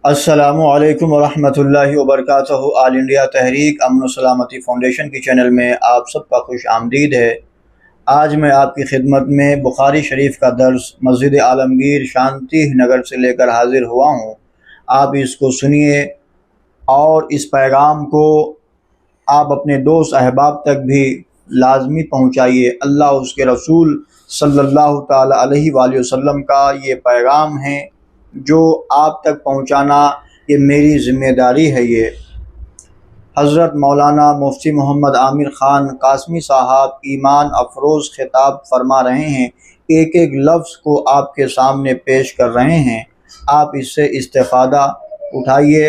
السلام علیکم ورحمۃ اللہ وبرکاتہ۔ آل انڈیا تحریک امن و سلامتی فاؤنڈیشن کی چینل میں آپ سب کا خوش آمدید ہے۔ آج میں آپ کی خدمت میں بخاری شریف کا درس مسجد عالمگیر شانتی نگر سے لے کر حاضر ہوا ہوں۔ آپ اس کو سنیے اور اس پیغام کو آپ اپنے دوست احباب تک بھی لازمی پہنچائیے۔ اللہ اس کے رسول صلی اللہ تعالی علیہ وآلہ وسلم کا یہ پیغام ہے جو آپ تک پہنچانا یہ میری ذمہ داری ہے۔ یہ حضرت مولانا مفتی محمد عامر خان قاسمی صاحب ایمان افروز خطاب فرما رہے ہیں، ایک ایک لفظ کو آپ کے سامنے پیش کر رہے ہیں۔ آپ اس سے استفادہ اٹھائیے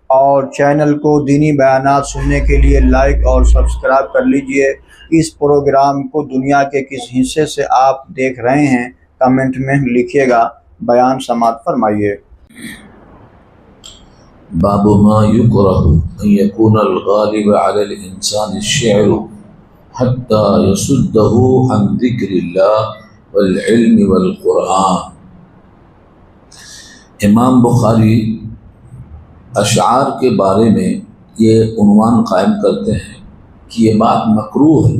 اور چینل کو دینی بیانات سننے کے لیے لائک اور سبسکرائب کر لیجئے۔ اس پروگرام کو دنیا کے کس حصے سے آپ دیکھ رہے ہیں کمنٹ میں لکھیے گا، بیان سماعت فرمائیے۔ باب ما يكره ان يكون الغالب على الانسان الشعر حتى يصده عن ذكر الله والعلم والقرآن۔ امام بخاری اشعار کے بارے میں یہ عنوان قائم کرتے ہیں کہ یہ بات مکروہ ہے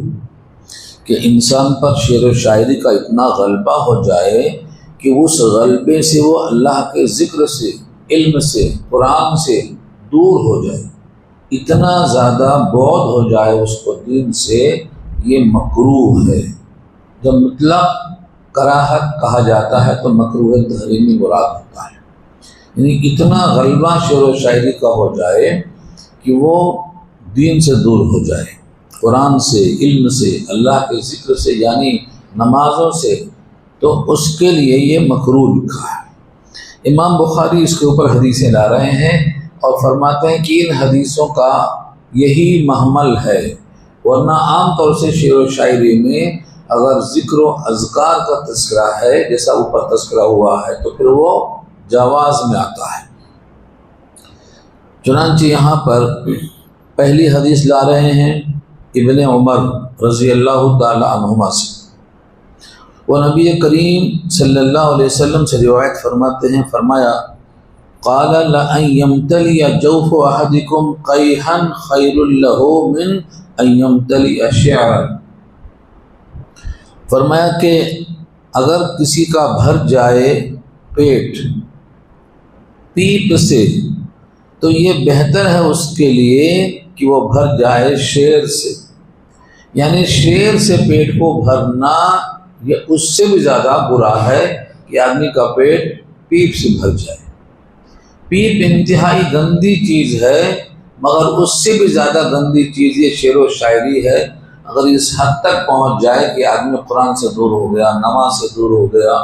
کہ انسان پر شعر و شاعری کا اتنا غلبہ ہو جائے کہ اس غلبے سے وہ اللہ کے ذکر سے، علم سے، قرآن سے دور ہو جائے، اتنا زیادہ بعد ہو جائے اس کو دین سے، یہ مکروہ ہے۔ جب مطلق کراہت کہا جاتا ہے تو مکروہ تحریمی مراد ہوتا ہے، یعنی اتنا غلبہ شعر و شاعری کا ہو جائے کہ وہ دین سے دور ہو جائے، قرآن سے، علم سے، اللہ کے ذکر سے، یعنی نمازوں سے، تو اس کے لیے یہ مکروہ لکھا ہے۔ امام بخاری اس کے اوپر حدیثیں لا رہے ہیں اور فرماتے ہیں کہ ان حدیثوں کا یہی محمل ہے، ورنہ عام طور سے شعر و شاعری میں اگر ذکر و اذکار کا تذکرہ ہے جیسا اوپر تذکرہ ہوا ہے تو پھر وہ جواز میں آتا ہے۔ چنانچہ یہاں پر پہلی حدیث لا رہے ہیں ابن عمر رضی اللہ تعالی عنہما سے، وہ نبی کریم صلی اللہ علیہ وسلم سے روایت فرماتے ہیں، فرمایا قال لَأَن يَمْتَلِيَ جَوْفُ أَحَدِكُمْ قَيْحًا خَيْرٌ لَهُ مِنْ أَن يَمْتَلِيَ شِعْرًا۔ فرمایا کہ اگر کسی کا بھر جائے پیٹ پیپ سے تو یہ بہتر ہے اس کے لیے کہ وہ بھر جائے شعر سے، یعنی شعر سے پیٹ کو بھرنا یہ اس سے بھی زیادہ برا ہے کہ آدمی کا پیٹ پیپ سے بھر جائے۔ پیپ انتہائی گندی چیز ہے، مگر اس سے بھی زیادہ گندی چیز یہ شعر و شاعری ہے۔ اگر اس حد تک پہنچ جائے کہ آدمی قرآن سے دور ہو گیا، نماز سے دور ہو گیا،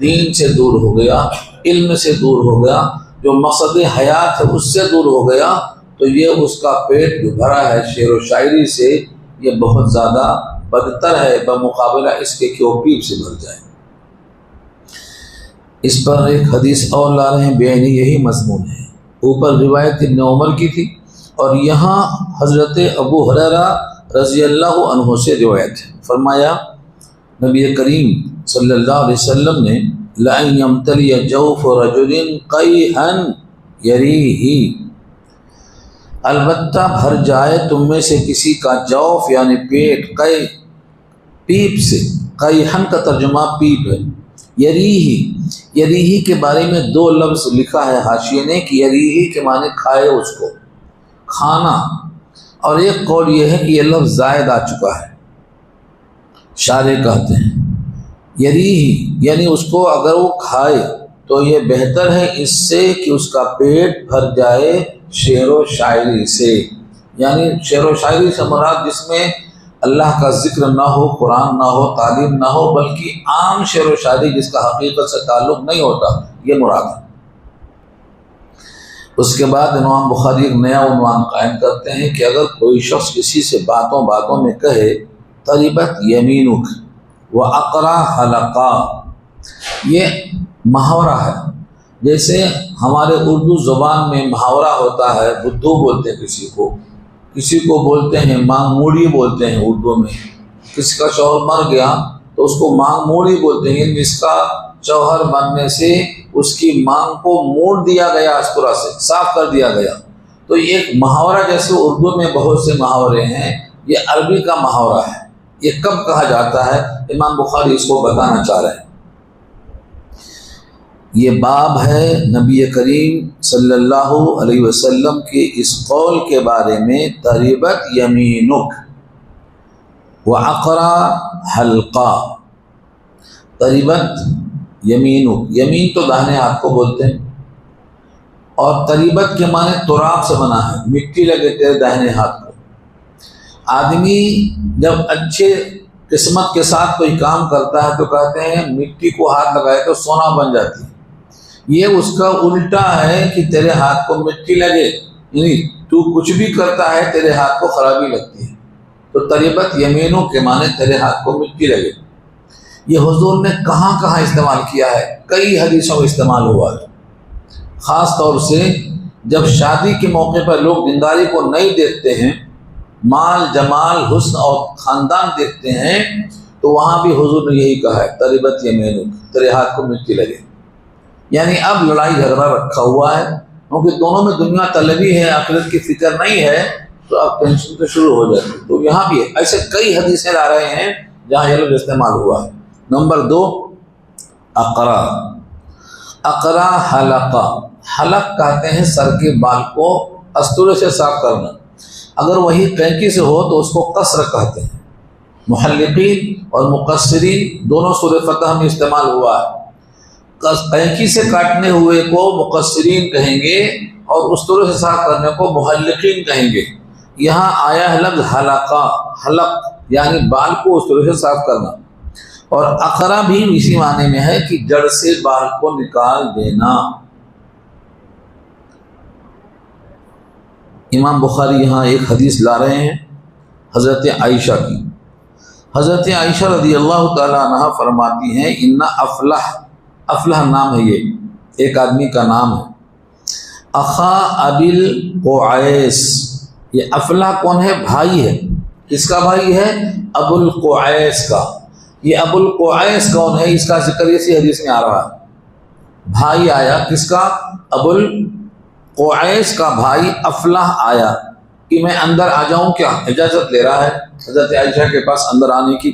دین سے دور ہو گیا، علم سے دور ہو گیا، جو مقصد حیات ہے اس سے دور ہو گیا، تو یہ اس کا پیٹ جو بھرا ہے شعر و شاعری سے یہ بہت زیادہ بدتر ہے بمقابلہ اس کے کہ وہ پیپ سے بھر جائے۔ اس پر ایک حدیث اور لا رہے ہیں، بیانی یہی مضمون ہے۔ اوپر روایت ابن عمر کی تھی اور یہاں حضرت ابو ہریرہ رضی اللہ عنہ سے روایت ہے، فرمایا نبی کریم صلی اللہ علیہ وسلم نے لَأَن يَمْتَلِيَ جَوْفُ رَجُلٍ قَيْحًا يَرِيهِ، البتہ بھر جائے تم میں سے کسی کا جوف یعنی پیٹ قی پیپ سے، قیحن کا ترجمہ پیپ ہے، یریہی کے بارے میں دو لفظ لکھا ہے حاشیے نے کہ یریہی کے معنی کھائے، اس کو کھانا، اور ایک قول یہ ہے کہ یہ لفظ زائد آ چکا ہے، شارح کہتے ہیں یریہی یعنی اس کو اگر وہ کھائے تو یہ بہتر ہے اس سے کہ اس کا پیٹ بھر جائے شعر و شاعری سے، یعنی شعر و شاعری سے مراد جس میں اللہ کا ذکر نہ ہو، قرآن نہ ہو، تعلیم نہ ہو، بلکہ عام شعر و شاعری جس کا حقیقت سے تعلق نہیں ہوتا، یہ مراد ہے۔ اس کے بعد امام بخاری ایک نیا عنوان قائم کرتے ہیں کہ اگر کوئی شخص کسی سے باتوں باتوں میں کہے طریبت یمینک وَأَقْرَا حَلَقَا، یہ محاورہ ہے، جیسے ہمارے اردو زبان میں محاورہ ہوتا ہے، بدھو بولتے ہیں کسی کو بولتے ہیں مانگ موڑی بولتے ہیں اردو میں، کسی کا شوہر مر گیا تو اس کو مانگ موڑی بولتے ہیں، اس کا شوہر مرنے سے اس کی مانگ کو موڑ دیا گیا، اس طرح سے صاف کر دیا گیا۔ تو یہ ایک محاورہ، جیسے اردو میں بہت سے محاورے ہیں، یہ عربی کا محاورہ ہے۔ یہ کب کہا جاتا ہے؟ امام بخاری اس کو بتانا چاہ رہے ہیں۔ یہ باب ہے نبی کریم صلی اللہ علیہ وسلم کے اس قول کے بارے میں، تریبت یمینک وعقرا حلقہ۔ تریبت یمینک، یمین تو داہنے ہاتھ کو بولتے ہیں، اور تریبت کے معنی تراب سے بنا ہے، مٹی لگے تیرے داہنے ہاتھ کو۔ آدمی جب اچھے قسمت کے ساتھ کوئی کام کرتا ہے تو کہتے ہیں مٹی کو ہاتھ لگائے تو سونا بن جاتی ہے۔ یہ اس کا الٹا ہے کہ تیرے ہاتھ کو مٹی لگے، یعنی تو کچھ بھی کرتا ہے تیرے ہاتھ کو خرابی لگتی ہے۔ تو تریبت یمینوں کے معنی تیرے ہاتھ کو مٹی لگے۔ یہ حضور نے کہاں کہاں استعمال کیا ہے؟ کئی حدیثوں میں استعمال ہوا ہے۔ خاص طور سے جب شادی کے موقع پر لوگ دینداری کو نہیں دیکھتے ہیں، مال جمال حسن اور خاندان دیکھتے ہیں، تو وہاں بھی حضور نے یہی کہا ہے، تریبت یمینک، تیرے ہاتھ کو مٹی لگے۔ یعنی اب لڑائی جھگڑا رکھا ہوا ہے، کیونکہ دونوں میں دنیا طلبی ہے، آخرت کی فکر نہیں ہے، تو اب ٹینشن تو شروع ہو جاتی ہے۔ تو یہاں بھی ایسے کئی حدیثیں لا رہے ہیں جہاں یہ لفظ استعمال ہوا ہے۔ نمبر 2، اقرا۔ اقرا حلقہ، حلق کہتے ہیں سر کے بال کو استورے سے صاف کرنا۔ اگر وہی قینچی سے ہو تو اس کو قصر کہتے ہیں۔ محلقین اور مقصرین دونوں سورہ فتح میں استعمال ہوا ہے۔ قینچی سے کاٹنے ہوئے کو مقصرین کہیں گے اور استورے سے صاف کرنے کو محلقین کہیں گے۔ یہاں آیا ہے لفظ حلقہ، حلق یعنی بال کو استورے سے صاف کرنا، اور اقرا بھی اسی معنی میں ہے کہ جڑ سے بال کو نکال دینا۔ امام بخاری یہاں ایک حدیث لا رہے ہیں حضرت عائشہ کی۔ حضرت عائشہ رضی اللہ تعالیٰ عنہ فرماتی ہیں، ان افلح، افلح نام ہے، یہ ایک آدمی کا نام ہے، اخا ابی القعیس۔ یہ افلح کون ہے؟ بھائی ہے۔ کس کا بھائی ہے؟ ابو القعیس کا۔ یہ ابو القعیس کون ہے؟ اس کا ذکر اسی حدیث میں آ رہا ہے۔ بھائی آیا کس کا؟ ابو القعیس کا بھائی افلح آیا کہ میں اندر آ جاؤں کیا؟ اجازت لے رہا ہے حضرت عائشہ کے پاس اندر آنے کی۔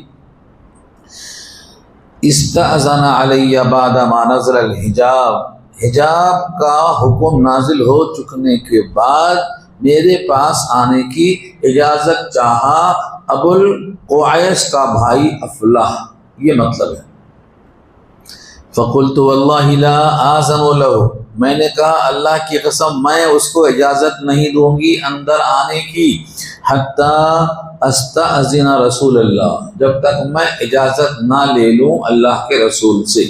استأذن علی بعد ما نزل الحجاب، حجاب کا حکم نازل ہو چکنے کے بعد میرے پاس آنے کی اجازت چاہا ابو القعیس کا بھائی افلح، یہ مطلب ہے۔ فقلت واللہ لا آذن له، میں نے کہا اللہ کی قسم میں اس کو اجازت نہیں دوں گی اندر آنے کی، حتی استأذن رسول اللہ، جب تک میں اجازت نہ لے لوں اللہ کے رسول سے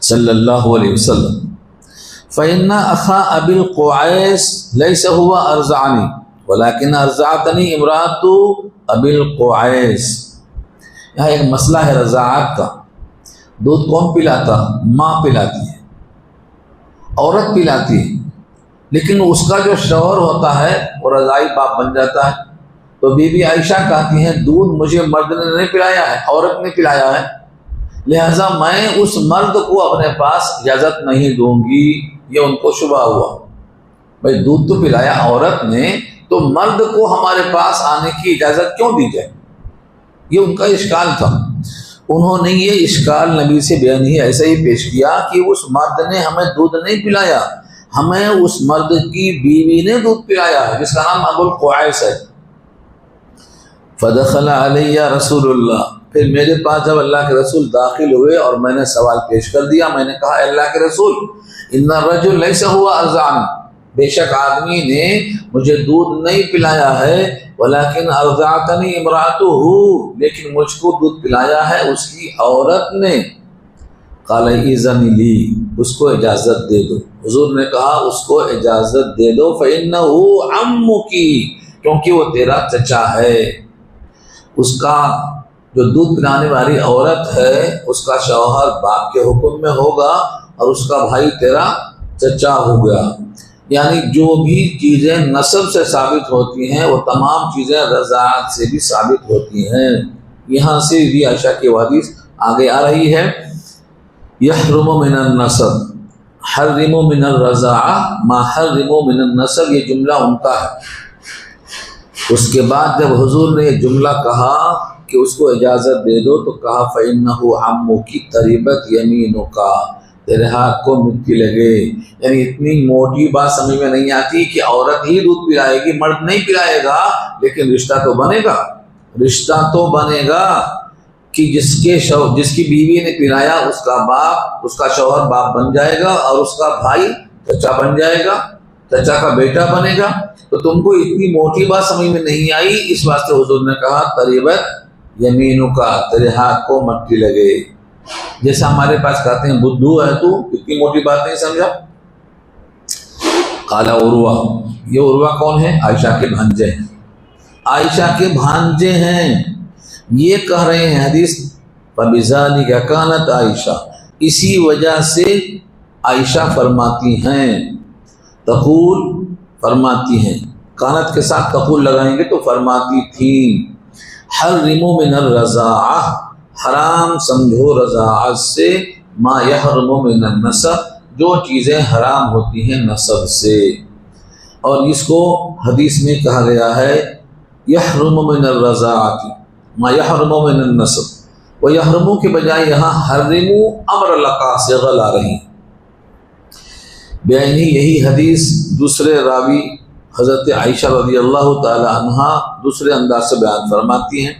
صلی اللہ علیہ وسلم۔ فإن أخا أبي القعيس ليس هو أرضعني ولكن أرضعتني امرأة أبي القعيس۔ یہاں ایک مسئلہ ہے رضاعت کا۔ دودھ کون پلاتا؟ ماں پلاتی ہے، عورت پلاتی ہے، لیکن اس کا جو شوہر ہوتا ہے وہ رضاعی باپ بن جاتا ہے۔ تو بی بی عائشہ کہتی ہیں دودھ مجھے مرد نے نہیں پلایا ہے، عورت نے پلایا ہے، لہذا میں اس مرد کو اپنے پاس اجازت نہیں دوں گی۔ یہ ان کو شبہ ہوا، بھائی دودھ تو پلایا عورت نے، تو مرد کو ہمارے پاس آنے کی اجازت کیوں دی جائے؟ یہ ان کا اشکال تھا۔ انہوں نے یہ اشکال نبی سے بیان ہی ایسا ہی پیش کیا کہ اس مرد نے ہمیں دودھ نہیں پلایا، ہمیں اس مرد کی بیوی نے دودھ پلایا ہے جس کا نام ابو القعیس ہے۔ فدخل علی رسول اللہ، پھر میرے پاس جب اللہ کے رسول داخل ہوئے اور میں نے سوال پیش کر دیا، میں نے کہا اے اللہ کے رسول، ان الرجل لیس هو ارضعن، بے شک آدمی نے مجھے دودھ نہیں پلایا ہے، ولیکن ارضعتنی امرأته، لیکن مجھ کو دودھ پلایا ہے اس کی عورت نے۔ قال اذن لی، اس کو اجازت دے دو۔ حضور نے کہا اس کو اجازت دے دو، فإنه عمک، کیونکہ وہ تیرا چچا ہے۔ اس کا جو دودھ پلانے والی عورت ہے اس کا شوہر باپ کے حکم میں ہوگا اور اس کا بھائی تیرا چچا ہو گیا۔ یعنی جو بھی چیزیں نسب سے ثابت ہوتی ہیں وہ تمام چیزیں رضاعت سے بھی ثابت ہوتی ہیں۔ یہاں سے بھی عائشہ کی حدیث آگے آ رہی ہے۔ یحرم من النسب حرم من الرضاعہ ما حرم من النسب، یہ جملہ ان کا ہے۔ اس کے بعد جب حضور نے یہ جملہ کہا کہ اس کو اجازت دے دو تو کہا فَإِنَّهُ عَمُّكِ تَرِبَتْ يَمِينُكَ، تیرے ہاتھ کو مٹی لگے۔ یعنی اتنی موٹی بات سمجھ میں نہیں آتی کہ عورت ہی دودھ پلائے گی، مرد نہیں پلائے گا، لیکن رشتہ تو بنے گا، رشتہ تو بنے گا کہ جس کی بیوی نے پلایا اس کا باپ، اس کا شوہر باپ بن جائے گا، اور اس کا بھائی چچا بن جائے گا، چچا کا بیٹا بنے گا۔ تو تم کو اتنی موٹی بات سمجھ میں نہیں آئی، اس واسطے حضور نے کہا تریبت یمینوں کا، تیرے ہاتھ کو مٹی لگے۔ جیسا ہمارے پاس کہتے ہیں بدھو ہے تو، اتنی موٹی بات نہیں سمجھا۔ قال عروہ، یہ عروہ کون ہے؟ عائشہ کے بھانجے ہیں، عائشہ کے بھانجے ہیں۔ یہ کہہ رہے ہیں حدیث فَبِذَلِكَ كَانَتْ عائشہ، اسی وجہ سے عائشہ فرماتی ہیں، تقول فرماتی ہیں، کانت کے ساتھ تقول لگائیں گے تو فرماتی تھیں، حرموا من الرضاعہ، حرام سمجھو رضاعت سے، ما یحرم من النسب، جو چیزیں حرام ہوتی ہیں نسب سے۔ اور اس کو حدیث میں کہا گیا ہے یحرم من الرضاعۃ ما یحرم من النسب، وہ یحرمو کے بجائے یہاں حرمو امر لقا سے غلا رہی۔ بیانی یہی حدیث دوسرے راوی حضرت عائشہ رضی اللہ تعالی عنہا دوسرے انداز سے بیان فرماتی ہیں،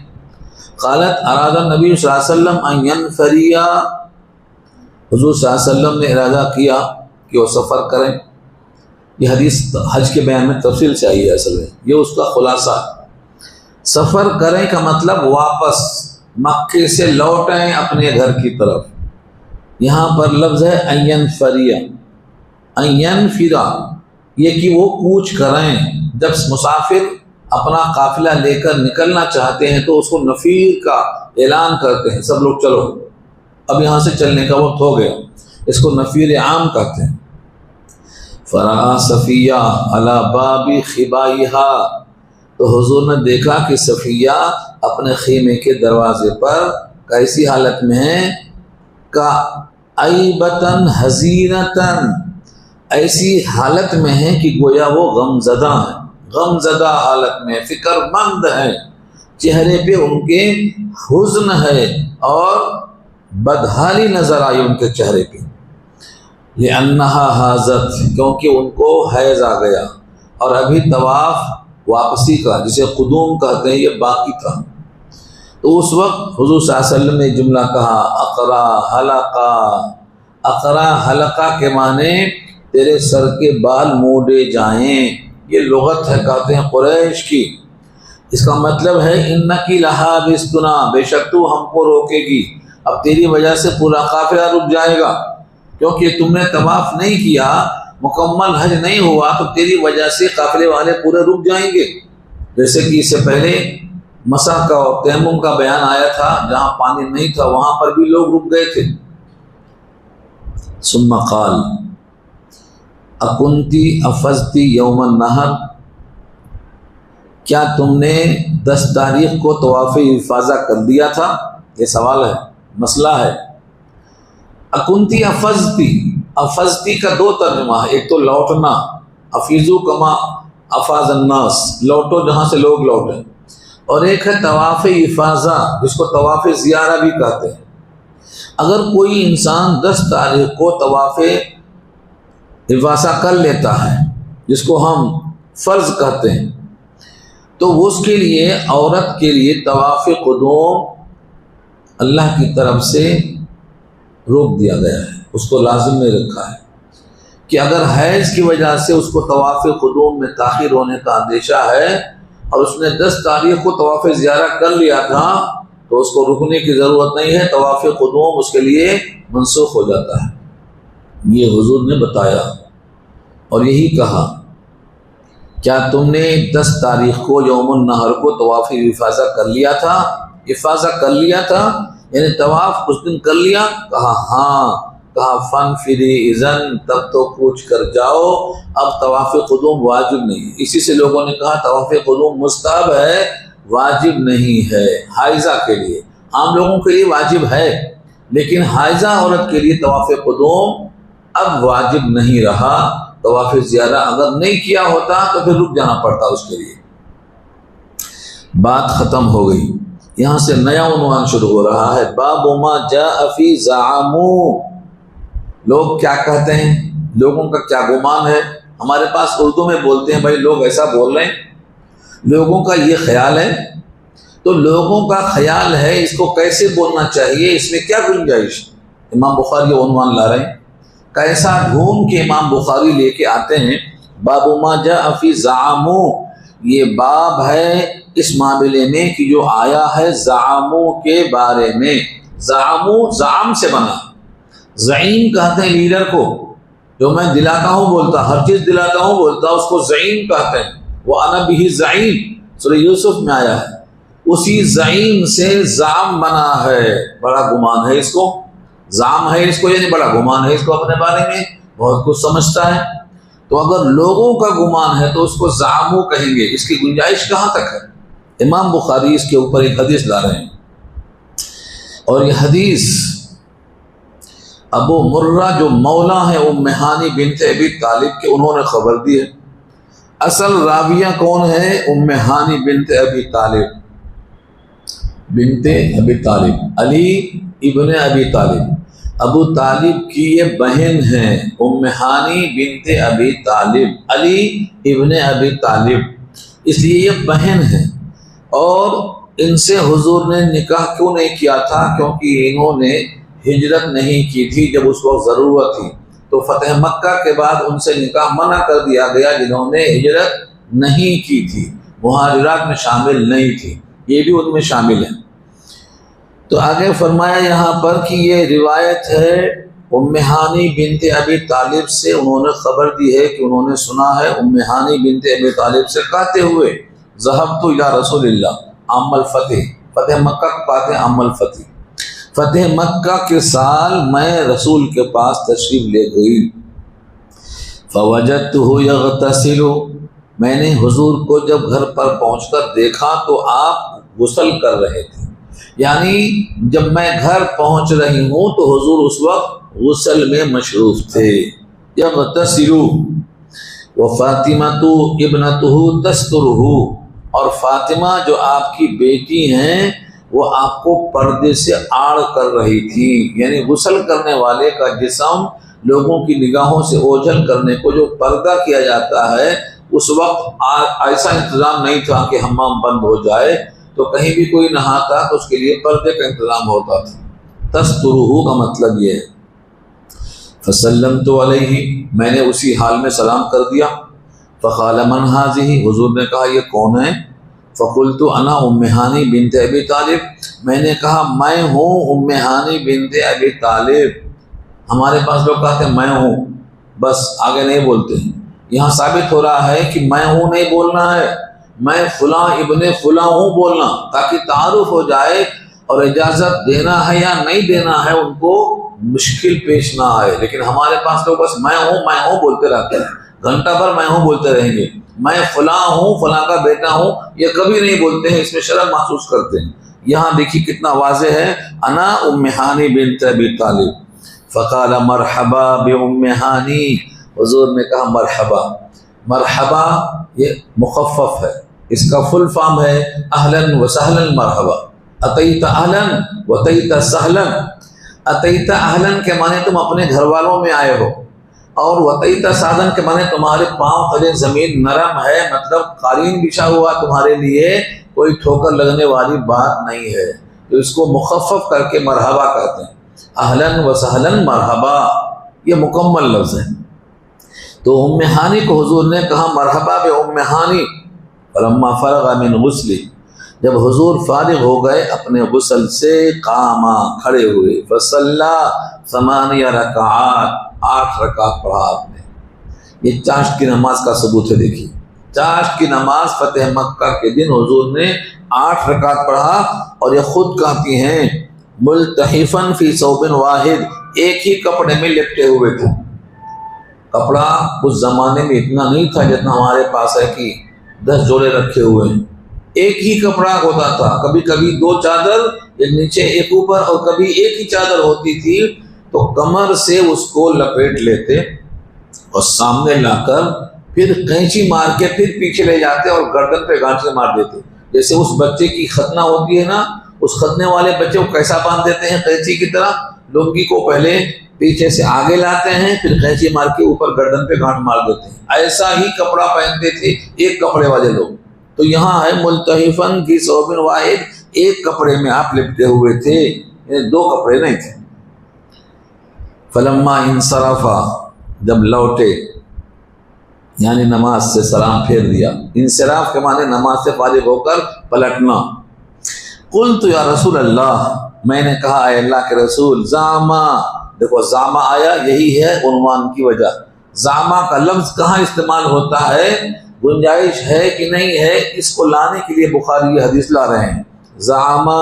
قالت اراد النبی صلی اللہ علیہ وسلم ان ينفری، حضور صلی اللہ علیہ وسلم نے ارادہ کیا کہ وہ سفر کریں۔ یہ حدیث حج کے بیان میں تفصیل سے آئی ہے، اصل میں یہ اس کا خلاصہ۔ سفر کریں کا مطلب واپس مکے سے لوٹیں اپنے گھر کی طرف۔ یہاں پر لفظ ہے ان ينفری، ان ينفرا، یہ کہ وہ کوچ کریں۔ جب مسافر اپنا قافلہ لے کر نکلنا چاہتے ہیں تو اس کو نفیر کا اعلان کرتے ہیں، سب لوگ چلو اب یہاں سے چلنے کا وقت ہو گیا، اس کو نفیر عام کہتے ہیں۔ فرآ صفیہ علی باب خبائہا، تو حضور نے دیکھا کہ صفیہ اپنے خیمے کے دروازے پر کیسی حالت میں ہے، کعیبتن حزینتن، ایسی حالت میں ہے کہ گویا وہ غم زدہ ہیں، غم زدہ حالت میں، فکر مند ہے، چہرے پہ ان کے حزن ہے اور بدحالی نظر آئی ان کے چہرے پہ۔ لِأَنَّهَا حَازَتْ، کیونکہ ان کو حیض آ گیا اور ابھی طواف واپسی کا جسے قدوم کہتے ہیں یہ باقی تھا۔ تو اس وقت حضور صلی اللہ علیہ وسلم نے جملہ کہا اقرا حلقہ، اقرا حلقہ کے معنی تیرے سر کے بال موڑے جائیں، یہ لغت ہے کہتے ہیں قریش کی۔ اس کا مطلب ہے انکی لحابستنا، بے شک تو ہم کو روکے گی، اب تیری وجہ سے پورا قافلہ رک جائے گا، کیونکہ تم نے طواف نہیں کیا، مکمل حج نہیں ہوا، تو تیری وجہ سے قافلے والے پورے رک جائیں گے۔ جیسے کہ اس سے پہلے مسح کا اور تیمم کا بیان آیا تھا، جہاں پانی نہیں تھا وہاں پر بھی لوگ رک گئے تھے۔ ثم قال اکنتی افضتی یوم النحر، کیا تم نے 10 تاریخ کو طواف افاضہ کر دیا تھا؟ یہ سوال ہے، مسئلہ ہے۔ اکنتی افضتی، افضتی کا 2 ترجمہ ہے، ایک تو لوٹنا، افیزو کما افاظ الناس، لوٹو جہاں سے لوگ لوٹیں، اور ایک ہے طواف افاضہ جس کو طواف زیارہ بھی کہتے ہیں۔ اگر کوئی انسان 10 تاریخ کو طواف افاضہ کر لیتا ہے جس کو ہم فرض کہتے ہیں، تو اس کے لیے، عورت کے لیے طواف قدوم اللہ کی طرف سے روک دیا گیا ہے، اس کو لازم میں رکھا ہے کہ اگر حیض کی وجہ سے اس کو طواف قدوم میں تاخیر ہونے کا اندیشہ ہے اور اس نے 10 تاریخ کو طواف زیارہ کر لیا تھا تو اس کو رکنے کی ضرورت نہیں ہے، طواف قدوم اس کے لیے منسوخ ہو جاتا ہے۔ یہ حضور نے بتایا اور یہی کہا کیا تم نے 10 تاریخ کو یوم النحر کو طواف افاضہ کر لیا تھا؟ افاضہ کر لیا تھا یعنی طواف اس دن کر لیا؟ کہا ہاں، کہا فن فری اذن، تب تو کوچ کر جاؤ، اب طواف قدوم واجب نہیں۔ اسی سے لوگوں نے کہا طواف قدوم مستحب ہے، واجب نہیں ہے، حائضہ کے لیے، عام لوگوں کے لیے واجب ہے، لیکن حائضہ عورت کے لیے طواف قدوم اب واجب نہیں رہا. طواف زیارہ اگر نہیں کیا ہوتا تو پھر رک جانا پڑتا اس کے لیے. بات ختم ہو گئی. یہاں سے نیا عنوان شروع ہو رہا ہے. باب ما جاء فی زعموا. لوگ کیا کہتے ہیں، لوگوں کا کیا گمان ہے. ہمارے پاس اردو میں بولتے ہیں بھائی لوگ ایسا بول رہے ہیں، لوگوں کا یہ خیال ہے. تو لوگوں کا خیال ہے، اس کو کیسے بولنا چاہیے، اس میں کیا گنجائش. امام بخاری یہ عنوان لا رہے ہیں. کیسا ڈھونڈ کے امام بخاری لے کے آتے ہیں. باب ما جاء فی زعموا. یہ باب ہے اس معاملے میں کہ جو آیا ہے زعموا کے بارے میں. زعموا زعم سے بنا. زعیم کہتے ہیں لیڈر کو، جو میں دلاتا ہوں بولتا، ہر چیز دلاتا ہوں بولتا، اس کو زعیم کہتے ہیں. وہ انا بھی زعیم سورہ یوسف میں آیا ہے. اسی زعیم سے زعم بنا ہے. بڑا گمان ہے اس کو، زعم ہے اس کو، یعنی بڑا گمان ہے اس کو، اپنے بارے میں بہت کچھ سمجھتا ہے. تو اگر لوگوں کا گمان ہے تو اس کو زعموا کہیں گے. اس کی گنجائش کہاں تک ہے. امام بخاری اس کے اوپر ایک حدیث لا رہے ہیں، اور یہ حدیث ابو مرہ جو مولا ہے ام ہانی بنت ابی طالب کے، انہوں نے خبر دی ہے. اصل راویہ کون ہے؟ ام ہانی بنت ابی طالب، بنت ابی طالب، علی ابن ابی طالب. ابو طالب کی یہ بہن ہیں، ام ہانی بنت ابی طالب، علی ابن ابی طالب، اس لیے یہ بہن ہیں. اور ان سے حضور نے نکاح کیوں نہیں کیا تھا؟ کیونکہ انہوں نے ہجرت نہیں کی تھی جب اس وقت ضرورت تھی. تو فتح مکہ کے بعد ان سے نکاح منع کر دیا گیا جنہوں نے ہجرت نہیں کی تھی، مہاجرات میں شامل نہیں تھی. یہ بھی ان میں شامل ہیں. تو آگے فرمایا یہاں پر کہ یہ روایت ہے ام ہانی بنت ابی طالب سے. انہوں نے خبر دی ہے کہ انہوں نے سنا ہے ام ہانی بنت ابی طالب سے کہتے ہوئے ذهبت الى رسول اللہ عام الفتح. فتح مکہ کو کہتے ہیں عام الفتح. فتح مکہ کے سال میں رسول کے پاس تشریف لے گئی. فوجدته يغتسل. میں نے حضور کو جب گھر پر پہنچ کر دیکھا تو آپ غسل کر رہے تھے. یعنی جب میں گھر پہنچ رہی ہوں تو حضور اس وقت غسل میں مشروف تھے. یغتسل. وفاطمۃ ابنتہ تسترہ. اور فاطمہ جو آپ کی بیٹی ہیں وہ آپ کو پردے سے آڑ کر رہی تھی. یعنی غسل کرنے والے کا جسم لوگوں کی نگاہوں سے اوجھل کرنے کو جو پردہ کیا جاتا ہے، اس وقت ایسا انتظام نہیں تھا کہ حمام بند ہو جائے تو کہیں بھی کوئی نہاتا تو اس کے لیے پردے کا انتظام ہوتا تھا. تسترہ کا مطلب یہ ہے. فسلمت علیہ. میں نے اسی حال میں سلام کر دیا. فقال من هذه. حضور نے کہا یہ کون ہے؟ فقلت انا ام ہانی بنت ابی طالب. میں نے کہا میں ہوں ام ہانی بنت ابی طالب. ہمارے پاس لوگ کہتے ہیں میں ہوں، بس آگے نہیں بولتے ہیں. یہاں ثابت ہو رہا ہے کہ میں ہوں نہیں بولنا ہے، میں فلاں ابن فلاں ہوں بولنا، تاکہ تعارف ہو جائے اور اجازت دینا ہے یا نہیں دینا ہے ان کو مشکل پیش نہ آئے. لیکن ہمارے پاس لوگ بس میں ہوں بولتے رہتے ہیں. گھنٹہ بھر میں ہوں بولتے رہیں گے. میں فلاں ہوں، فلاں کا بیٹا ہوں، یہ کبھی نہیں بولتے ہیں. اس میں شرم محسوس کرتے ہیں. یہاں دیکھیے کتنا واضح ہے. انا ام ہانی بنت ابی طالب. فقال مرحبا بام ہانی. حضور نے کہا مرحبا. مرحبا یہ مخفف ہے، اس کا فل فارم ہے اہلاً و سہلاً مرحبا. اتیت اہلاً و اتیت سہلاً. اتیت اہلاً کے معنی تم اپنے گھر والوں میں آئے ہو، اور وطیت سادن کے معنی تمہارے پاؤں تلے زمین نرم ہے، مطلب قالین بچھا ہوا تمہارے لیے، کوئی ٹھوکر لگنے والی بات نہیں ہے. تو اس کو مخفف کر کے مرحبا کہتے ہیں. اہلاً و سہلاً مرحبا یہ مکمل لفظ ہے. تو ام ہانی کو حضور نے کہا مرحبا بام ہانی. فلما فرغ من غسلی. جب حضور فارغ ہو گئے اپنے غسل سے، قاما کھڑے ہوئے. فصلی 8 رکعات. 8 رکعت پڑھا آپ نے. یہ چاشت کی نماز کا ثبوت ہے. دیکھیے چاشت کی نماز فتح مکہ کے دن حضور نے 8 رکعت پڑھا. اور یہ خود کہتی ہیں ملتحفاً فی ثوب واحد. ایک ہی کپڑے میں لپٹے ہوئے تھے. کپڑا اس زمانے میں اتنا نہیں تھا جتنا ہمارے پاس ہے کہ 10 جوڑے رکھے ہوئے ہیں. ایک ہی کپڑا ہوتا تھا، کبھی کبھی 2 چادر، ایک نیچے ایک اوپر، اور کبھی ایک ہی چادر ہوتی تھی تو کمر سے اس کو لپیٹ لیتے اور سامنے لا کر پھر قینچی مار کے پھر پیچھے لے جاتے اور گردن پہ گانٹھیں مار دیتے. جیسے اس بچے کی ختنہ ہوتی ہے نا، اس ختنے والے بچے کو کیسا باندھ دیتے ہیں قینچی کی طرح، لنگی کو پہلے پیچھے سے آگے لاتے ہیں پھر قینچی مار کے اوپر گردن پہ گانٹھ مار دیتے ہیں. ایسا ہی کپڑا پہنتے تھے ایک کپڑے والے لوگ. تو یہاں ہے ملتحفن فی ثوب واحد، ایک کپڑے میں آپ لپٹے ہوئے تھے، 2 کپڑے نہیں تھے. فلما انصرفا، جب لوٹے یعنی نماز سے سلام پھیر دیا. انصراف کے معنی نماز سے فارغ ہو کر پلٹنا. قلت یا رسول اللہ، میں نے کہا اے اللہ کے رسول، زعما، دیکھو زعما آیا، یہی ہے عنوان کی وجہ. زعما کا لفظ کہاں استعمال ہوتا ہے، گنجائش ہے کہ نہیں ہے، اس کو لانے کے لیے بخاری یہ حدیث لا رہے ہیں. زعما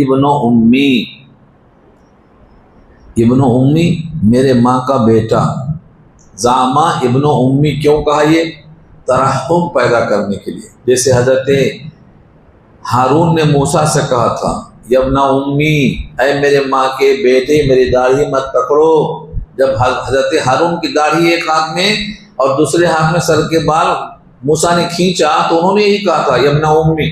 ابن امی، ابن امی میرے ماں کا بیٹا. زعما ابن امی کیوں کہا، یہ ترحم پیدا کرنے کے لیے. جیسے حضرت ہارون نے موسیٰ سے کہا تھا یا ابن امی، اے میرے ماں کے بیٹے میری داڑھی مت پکڑو. جب حضرت ہارون کی داڑھی ایک ہاتھ میں اور دوسرے ہاتھ میں سر کے بال موسیٰ نے کھینچا تو انہوں نے یہی کہا تھا یا ابن امی.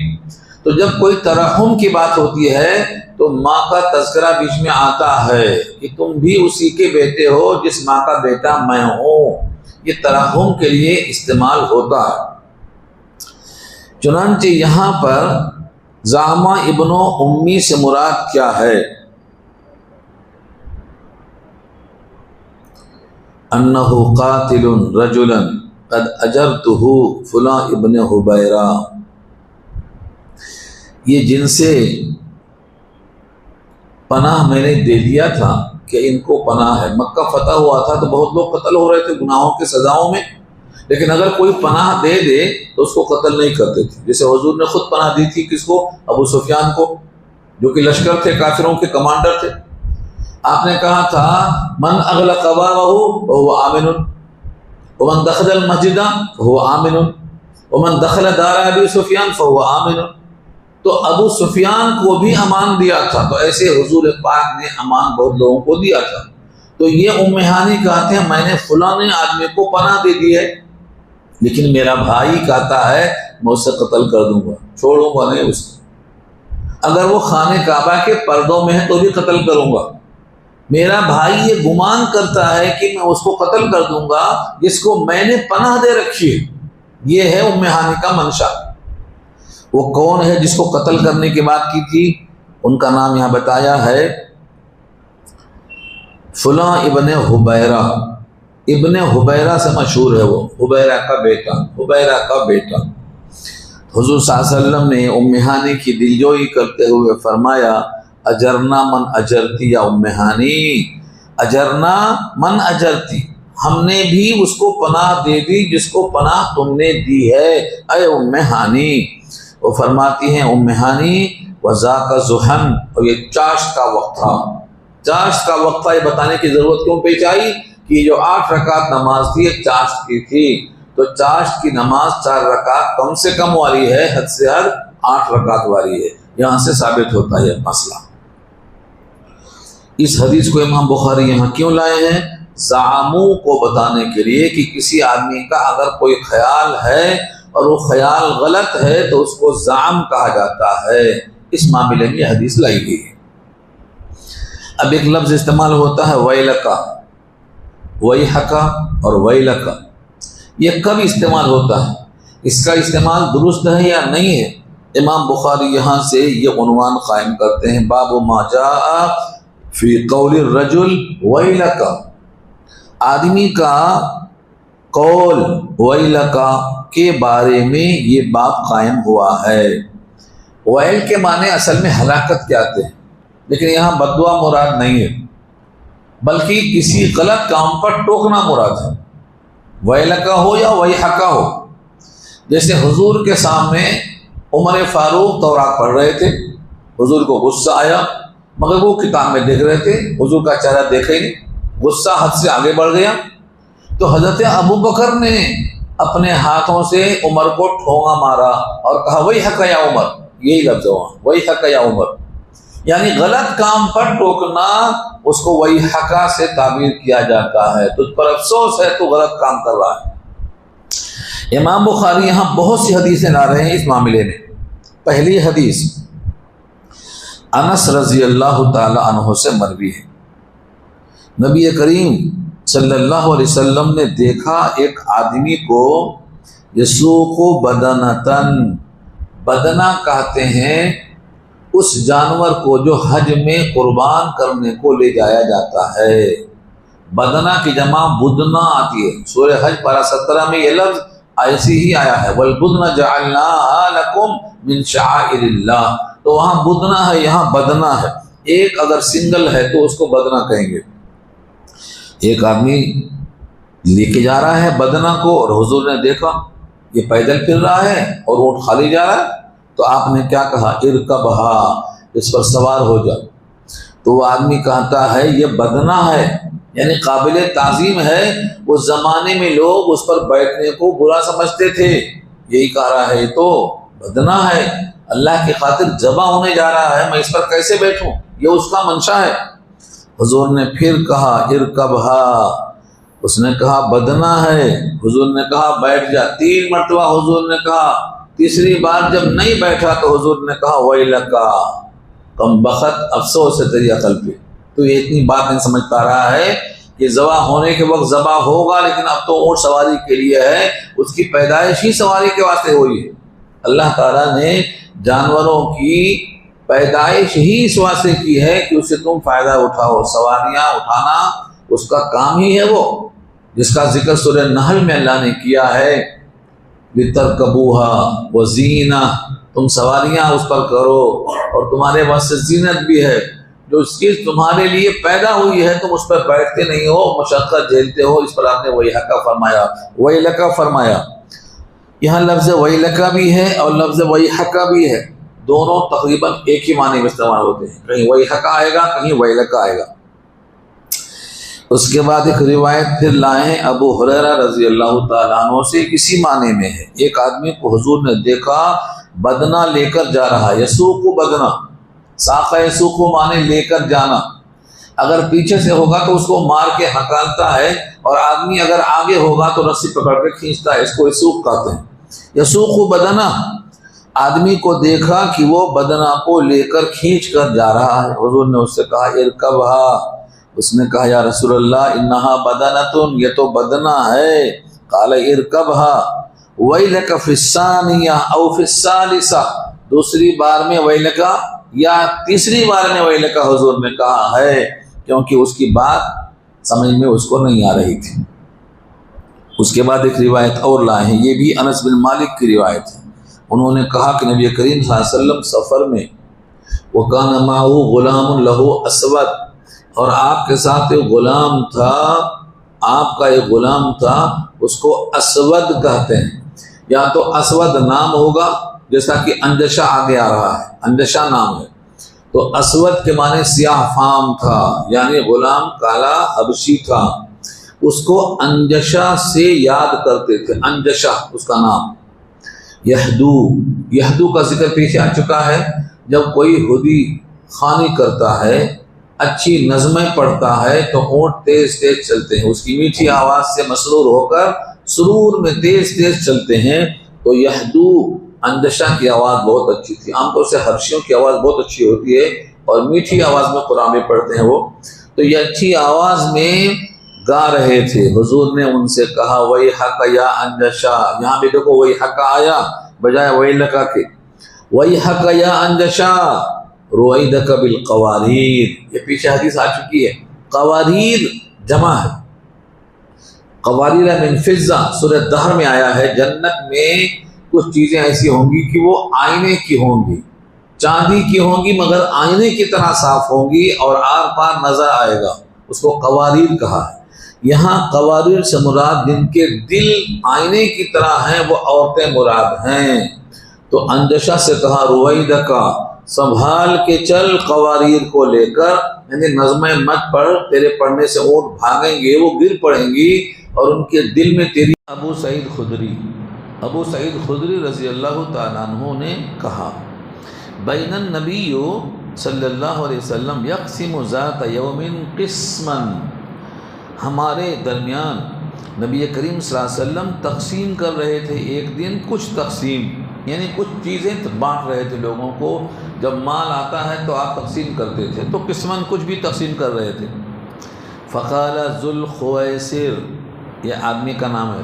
تو جب کوئی ترحم کی بات ہوتی ہے تو ماں کا تذکرہ بیچ میں آتا ہے کہ تم بھی اسی کے بیٹے ہو جس ماں کا بیٹا میں ہوں. یہ ترحم کے لیے استعمال ہوتا ہے. چنانچہ یہاں پر زعما ابن امی سے مراد کیا ہے، انہ قاتل رجلا قد اجرتہ فلاں ابن حبیرہ. یہ جن سے پناہ میں نے دے دیا تھا کہ ان کو پناہ ہے. مکہ فتح ہوا تھا تو بہت لوگ قتل ہو رہے تھے گناہوں کے سزاؤں میں، لیکن اگر کوئی پناہ دے دے تو اس کو قتل نہیں کرتے تھے. جیسے حضور نے خود پناہ دی تھی کس کو، ابو سفیان کو، جو کہ لشکر تھے، کافروں کے کمانڈر تھے. آپ نے کہا تھا من اغلق بابہ فہو آمن ومن دخل المسجد فہو آمن ومن دخل دار ابی سفیان فہو آمن. تو ابو سفیان کو بھی امان دیا تھا، تو ایسے حضور پاک نے امان بہت لوگوں کو دیا تھا. تو یہ ام ہانی کہتے ہیں میں نے فلاں آدمی کو پناہ دے دی ہے، لیکن میرا بھائی کہتا ہے میں اسے قتل کر دوں گا، چھوڑوں گا نہیں اس کو. اگر وہ خانہ کعبہ کے پردوں میں ہے تو بھی قتل کروں گا. میرا بھائی یہ گمان کرتا ہے کہ میں اس کو قتل کر دوں گا جس کو میں نے پناہ دے رکھی ہے. یہ ہے ام ہانی کا منشا. وہ کون ہے جس کو قتل کرنے کی بات کی تھی، ان کا نام یہاں بتایا ہے فلاں ابن حبیرہ. ابن حبیرہ سے مشہور ہے وہ، حبیرہ کا بیٹا، حبیرہ کا بیٹا. حضور صلی اللہ علیہ وسلم نے ام ہانی کی دلجوئی کرتے ہوئے فرمایا اجرنا من اجرتی یا ام ہانی، اجرنا من اجرتی، ہم نے بھی اس کو پناہ دے دی جس کو پناہ تم نے دی ہے اے ام ہانی. وہ فرماتی ہیں ام ہانی وذاک ضحن، اور یہ چاشت کا وقت تھا. چاشت کا وقت تھا، یہ بتانے کی ضرورت کیوں پیش آئی کہ جو 8 رکعت نماز تھی یہ چاشت کی تھی. تو چاشت کی نماز 4 رکعت کم سے کم والی ہے، حد سے حد 8 رکعت والی ہے. یہاں سے ثابت ہوتا ہے مسئلہ. اس حدیث کو امام بخاری یہاں کیوں لائے ہیں، زعمو کو بتانے کے لیے کہ کسی آدمی کا اگر کوئی خیال ہے اور وہ خیال غلط ہے تو اس کو زعم کہا جاتا ہے. اس معاملے میں یہ حدیث لائی گئی ہے. اب ایک لفظ استعمال ہوتا ہے ویلکا، ویحکا اور ویلکا. یہ کب استعمال ہوتا ہے، اس کا استعمال درست ہے یا نہیں ہے. امام بخاری یہاں سے یہ عنوان قائم کرتے ہیں باب ما جاء فی قول الرجل ویلکا. آدمی کا قول ویلکا کے بارے میں یہ باب قائم ہوا ہے. ویل کے معنی اصل میں ہلاکت کے آتے ہیں، لیکن یہاں بددعا مراد نہیں ہے، بلکہ کسی غلط کام پر ٹوکنا مراد ہے. ویلکا ہو یا ویحکا ہو. جیسے حضور کے سامنے عمر فاروق تورات پڑھ رہے تھے، حضور کو غصہ آیا مگر وہ کتاب میں دیکھ رہے تھے، حضور کا چہرہ دیکھے نہیں، غصہ حد سے آگے بڑھ گیا. تو حضرت ابو بکر نے اپنے ہاتھوں سے عمر کو ٹھونگا مارا اور کہا وہی حق یا عمر، یہی لفظ ہوا وہی حق یا عمر، یعنی غلط کام پر ٹوکنا اس کو وہی حقا سے تعبیر کیا جاتا ہے، تجھ پر افسوس ہے تو غلط کام کر رہا ہے۔ امام بخاری یہاں بہت سی حدیثیں لا رہے ہیں اس معاملے میں۔ پہلی حدیث انس رضی اللہ تعالی عنہ سے مروی ہے، نبی کریم صلی اللہ علیہ وسلم نے دیکھا ایک آدمی کو یسوق بدنتن، بدنہ کہتے ہیں اس جانور کو جو حج میں قربان کرنے کو لے جایا جاتا ہے۔ بدنہ کی جمع بدنہ آتی ہے، سورہ حج پارہ 17 میں یہ لفظ ایسی ہی آیا ہے، وَالْبُدْنَ جَعَلْنَاهَا لَكُمْ مِنْ شَعَائِرِ اللَّهِ، تو وہاں بدنہ ہے یہاں بدنہ ہے، ایک اگر سنگل ہے تو اس کو بدنہ کہیں گے۔ ایک آدمی لے کے جا رہا ہے بدنہ کو اور حضور نے دیکھا یہ پیدل پھر رہا ہے اور اونٹ خالی جا رہا ہے، تو آپ نے کیا کہا ارکبھا، اس پر سوار ہو جا۔ تو وہ آدمی کہتا ہے یہ بدنہ ہے، یعنی قابل تعظیم ہے، اس زمانے میں لوگ اس پر بیٹھنے کو برا سمجھتے تھے، یہی کہہ رہا ہے یہ تو بدنہ ہے، اللہ کی خاطر ذبح ہونے جا رہا ہے، میں اس پر کیسے بیٹھوں، یہ اس کا منشا ہے۔ حضور نے پھر کہا ارکبھا، اس نے کہا بدنہ ہے، حضور نے کہا بیٹھ جا، 3 مرتبہ حضور نے کہا، تیسری بار جب نہیں بیٹھا تو حضور نے کہا ویلکا، کم بخت، افسوس ہے تیری عقل پہ، تو یہ اتنی بات نہیں سمجھ پا رہا ہے کہ ذبح ہونے کے وقت ذبح ہوگا، لیکن اب تو اونٹ سواری کے لیے ہے، اس کی پیدائش ہی سواری کے واسطے ہوئی ہے۔ اللہ تعالیٰ نے جانوروں کی پیدائش ہی اس واسطے کی ہے کہ اس سے تم فائدہ اٹھاؤ، سواریاں اٹھانا اس کا کام ہی ہے، وہ جس کا ذکر سورہ نحل میں اللہ نے کیا ہے، لِتَرْكَبُوهَا وَزِينَةً، تم سواریاں اس پر کرو اور تمہارے واسطے زینت بھی ہے، جو چیز تمہارے لیے پیدا ہوئی ہے تم اس پر بیٹھتے نہیں ہو، مشقت جھیلتے ہو، اس پر آپ نے ویحکا فرمایا، ویلکا فرمایا۔ یہاں لفظ ویلکا بھی ہے اور لفظ ویحکا بھی ہے، دونوں تقریباً ایک ہی معنی میں استعمال ہوتے ہیں، کہیں ویحکا آئے گا کہیں ویلکا آئے گا۔ اس کے بعد ایک روایت پھر لائے ہیں ابو ہریرہ رضی اللہ تعالیٰ عنہ سے، اسی معنی میں ہے، ایک آدمی کو حضور نے دیکھا بدنہ لے کر جا رہا، یسوق بدنہ، ساق یسوق معنی لے کر جانا، اگر پیچھے سے ہوگا تو اس کو مار کے ہکالتا ہے، اور آدمی اگر آگے ہوگا تو رسی پکڑ کے کھینچتا ہے، اس کو یسوق کہتے ہیں۔ یسوق بدنہ، آدمی کو دیکھا کہ وہ بدنہ کو لے کر کھینچ کر جا رہا ہے، حضور نے اس سے کہا ارکبھا، اس نے کہا یا رسول اللہ انہا بدنتن، یہ تو بدنہ ہے، قال ارکبھا ویلک فی الثانیہ او فی الثالثہ، دوسری بار میں ویلکا یا تیسری بار میں ویلکا حضور نے کہا ہے، کیونکہ اس کی بات سمجھ میں اس کو نہیں آ رہی تھی۔ اس کے بعد ایک روایت اور لائے ہیں، یہ بھی انس بن مالک کی روایت ہے، انہوں نے کہا کہ نبی کریم صلی اللہ علیہ وسلم سفر میں، وَكَانَ مَعَهُ غُلَامٌ لَهُ أَسْوَدٌ، اور آپ کے ساتھ ایک غلام تھا، آپ کا ایک غلام تھا، اس کو اسود کہتے ہیں، یا تو اسود نام ہوگا، جیسا کہ انجشہ آگے آ رہا ہے، انجشہ نام ہے، تو اسود کے معنی سیاہ فام تھا، یعنی غلام کالا حبشی تھا، اس کو انجشہ سے یاد کرتے تھے، انجشہ اس کا نام۔ یہدو، یہدو کا ذکر پیچھے آ چکا ہے، جب کوئی ہدی خوانی کرتا ہے، اچھی نظمیں پڑھتا ہے تو اونٹ تیز تیز چلتے ہیں، اس کی میٹھی آواز سے مسرور ہو کر سرور میں تیز تیز چلتے ہیں، تو یہدو اندشہ کی آواز بہت اچھی تھی، عام طور سے ہرشیوں کی آواز بہت اچھی ہوتی ہے اور میٹھی آواز میں قرآن میں پڑھتے ہیں وہ، تو یہ اچھی آواز میں گا رہے تھے۔ حضور نے ان سے کہا ویحک یا انجشہ، یہاں بھی دیکھو ویحک آیا بجائے ویلک کے، ویحک یا انجشہ رویدک بالقواریر، یہ پیچھے حدیث آ چکی ہے، قواریر جمع ہے، قواریر من فضہ، سورہ دہر میں آیا ہے، جنت میں کچھ چیزیں ایسی ہوں گی کہ وہ آئینے کی ہوں گی، چاندی کی ہوں گی مگر آئینے کی طرح صاف ہوں گی اور آر پار نظر آئے گا، اس کو قواریر کہا ہے۔ یہاں قواریر سے مراد جن کے دل آئینے کی طرح ہیں وہ عورتیں مراد ہیں، تو انجشہ سے کہا رویدکا، سنبھال کے چل قواریر کو لے کر، یعنی نظمیں مت پڑھ، تیرے پڑھنے سے اونٹ بھاگیں گے، وہ گر پڑیں گی، اور ان کے دل میں تیری ابو سعید خدری رضی اللہ تعالیٰ عنہ نے کہا بین النبی صلی اللہ علیہ وسلم یقسم ذات یوم قسما، ہمارے درمیان نبی کریم صلی اللہ علیہ وسلم تقسیم کر رہے تھے ایک دن کچھ تقسیم، یعنی کچھ چیزیں بانٹ رہے تھے لوگوں کو، جب مال آتا ہے تو آپ تقسیم کرتے تھے، تو قسماً کچھ بھی تقسیم کر رہے تھے۔ فقال ذوالخویسر، یہ آدمی کا نام ہے،